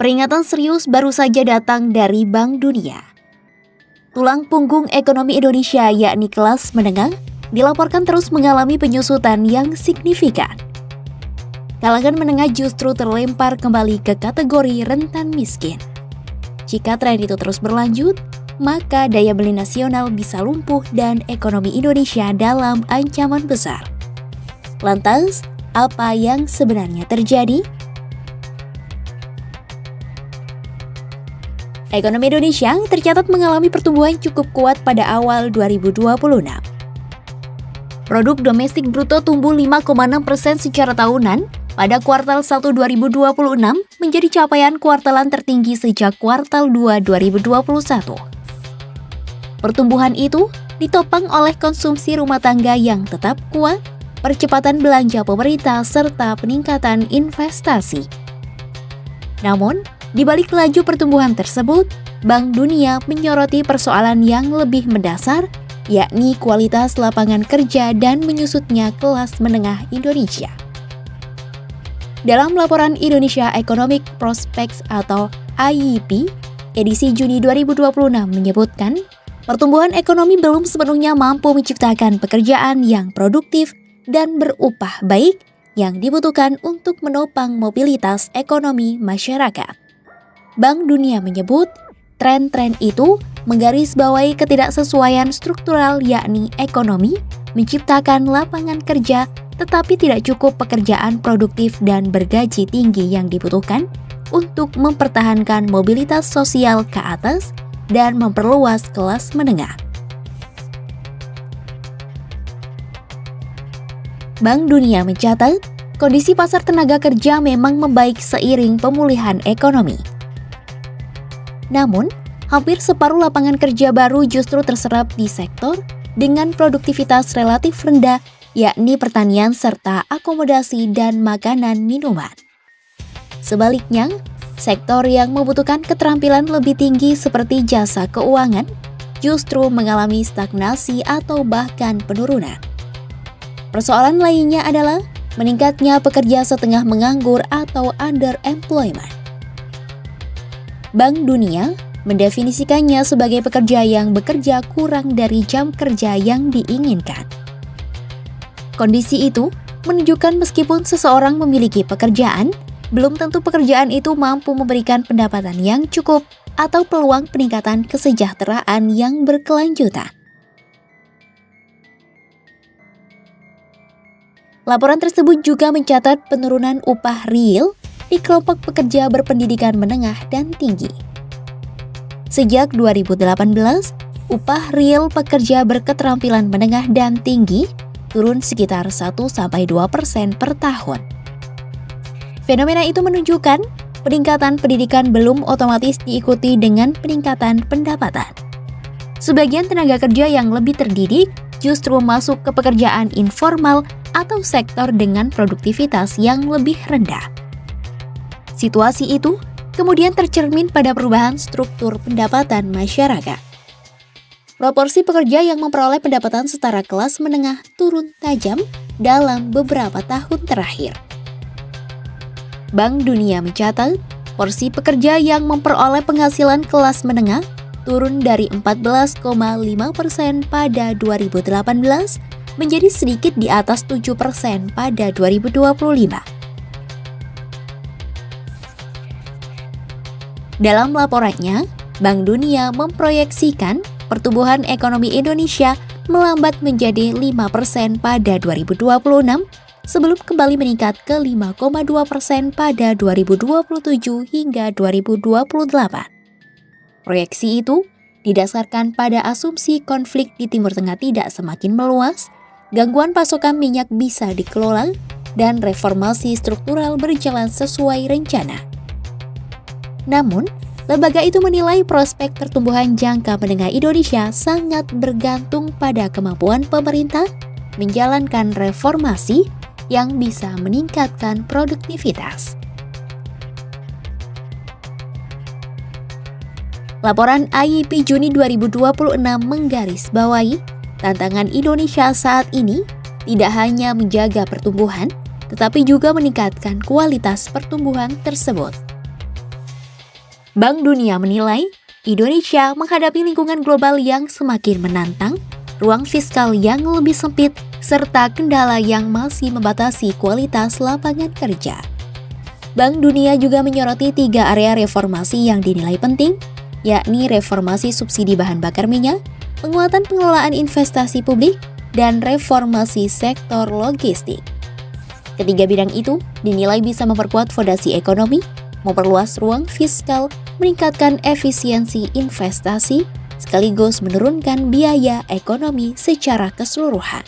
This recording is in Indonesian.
Peringatan serius baru saja datang dari Bank Dunia. Tulang punggung ekonomi Indonesia yakni kelas menengah dilaporkan terus mengalami penyusutan yang signifikan. Kalangan menengah justru terlempar kembali ke kategori rentan miskin. Jika tren itu terus berlanjut, maka daya beli nasional bisa lumpuh dan ekonomi Indonesia dalam ancaman besar. Lantas, apa yang sebenarnya terjadi? Ekonomi Indonesia tercatat mengalami pertumbuhan cukup kuat pada awal 2026. Produk domestik bruto tumbuh 5,6% secara tahunan pada kuartal 1 2026 menjadi capaian kuartalan tertinggi sejak kuartal 2 2021. Pertumbuhan itu ditopang oleh konsumsi rumah tangga yang tetap kuat, percepatan belanja pemerintah, serta peningkatan investasi. Namun, di balik laju pertumbuhan tersebut, Bank Dunia menyoroti persoalan yang lebih mendasar, yakni kualitas lapangan kerja dan menyusutnya kelas menengah Indonesia. Dalam laporan Indonesia Economic Prospects atau IEP, edisi Juni 2026 menyebutkan, pertumbuhan ekonomi belum sepenuhnya mampu menciptakan pekerjaan yang produktif dan berupah baik yang dibutuhkan untuk menopang mobilitas ekonomi masyarakat. Bank Dunia menyebut, tren-tren itu menggarisbawahi ketidaksesuaian struktural yakni ekonomi, menciptakan lapangan kerja, tetapi tidak cukup pekerjaan produktif dan bergaji tinggi yang dibutuhkan untuk mempertahankan mobilitas sosial ke atas dan memperluas kelas menengah. Bank Dunia mencatat, kondisi pasar tenaga kerja memang membaik seiring pemulihan ekonomi. Namun, hampir separuh lapangan kerja baru justru terserap di sektor dengan produktivitas relatif rendah, yakni pertanian serta akomodasi dan makanan minuman. Sebaliknya, sektor yang membutuhkan keterampilan lebih tinggi seperti jasa keuangan justru mengalami stagnasi atau bahkan penurunan. Persoalan lainnya adalah meningkatnya pekerja setengah menganggur atau underemployment. Bank Dunia mendefinisikannya sebagai pekerja yang bekerja kurang dari jam kerja yang diinginkan. Kondisi itu menunjukkan meskipun seseorang memiliki pekerjaan, belum tentu pekerjaan itu mampu memberikan pendapatan yang cukup atau peluang peningkatan kesejahteraan yang berkelanjutan. Laporan tersebut juga mencatat penurunan upah real di kelompok pekerja berpendidikan menengah dan tinggi. Sejak 2018, upah real pekerja berketerampilan menengah dan tinggi turun sekitar 1-2% per tahun. Fenomena itu menunjukkan peningkatan pendidikan belum otomatis diikuti dengan peningkatan pendapatan. Sebagian tenaga kerja yang lebih terdidik justru masuk ke pekerjaan informal atau sektor dengan produktivitas yang lebih rendah. Situasi itu kemudian tercermin pada perubahan struktur pendapatan masyarakat. Proporsi pekerja yang memperoleh pendapatan setara kelas menengah turun tajam dalam beberapa tahun terakhir. Bank Dunia mencatat, porsi pekerja yang memperoleh penghasilan kelas menengah turun dari 14,5% pada 2018 menjadi sedikit di atas 7% pada 2025. Dalam laporannya, Bank Dunia memproyeksikan pertumbuhan ekonomi Indonesia melambat menjadi 5% pada 2026 sebelum kembali meningkat ke 5,2% pada 2027 hingga 2028. Proyeksi itu didasarkan pada asumsi konflik di Timur Tengah tidak semakin meluas, gangguan pasokan minyak bisa dikelola, dan reformasi struktural berjalan sesuai rencana. Namun, lembaga itu menilai prospek pertumbuhan jangka menengah Indonesia sangat bergantung pada kemampuan pemerintah menjalankan reformasi yang bisa meningkatkan produktivitas. Laporan IEP Juni 2026 menggarisbawahi tantangan Indonesia saat ini tidak hanya menjaga pertumbuhan, tetapi juga meningkatkan kualitas pertumbuhan tersebut. Bank Dunia menilai Indonesia menghadapi lingkungan global yang semakin menantang, ruang fiskal yang lebih sempit, serta kendala yang masih membatasi kualitas lapangan kerja. Bank Dunia juga menyoroti 3 area reformasi yang dinilai penting, yakni reformasi subsidi bahan bakar minyak, penguatan pengelolaan investasi publik, dan reformasi sektor logistik. Ketiga bidang itu dinilai bisa memperkuat fondasi ekonomi, memperluas ruang fiskal, meningkatkan efisiensi investasi, sekaligus menurunkan biaya ekonomi secara keseluruhan.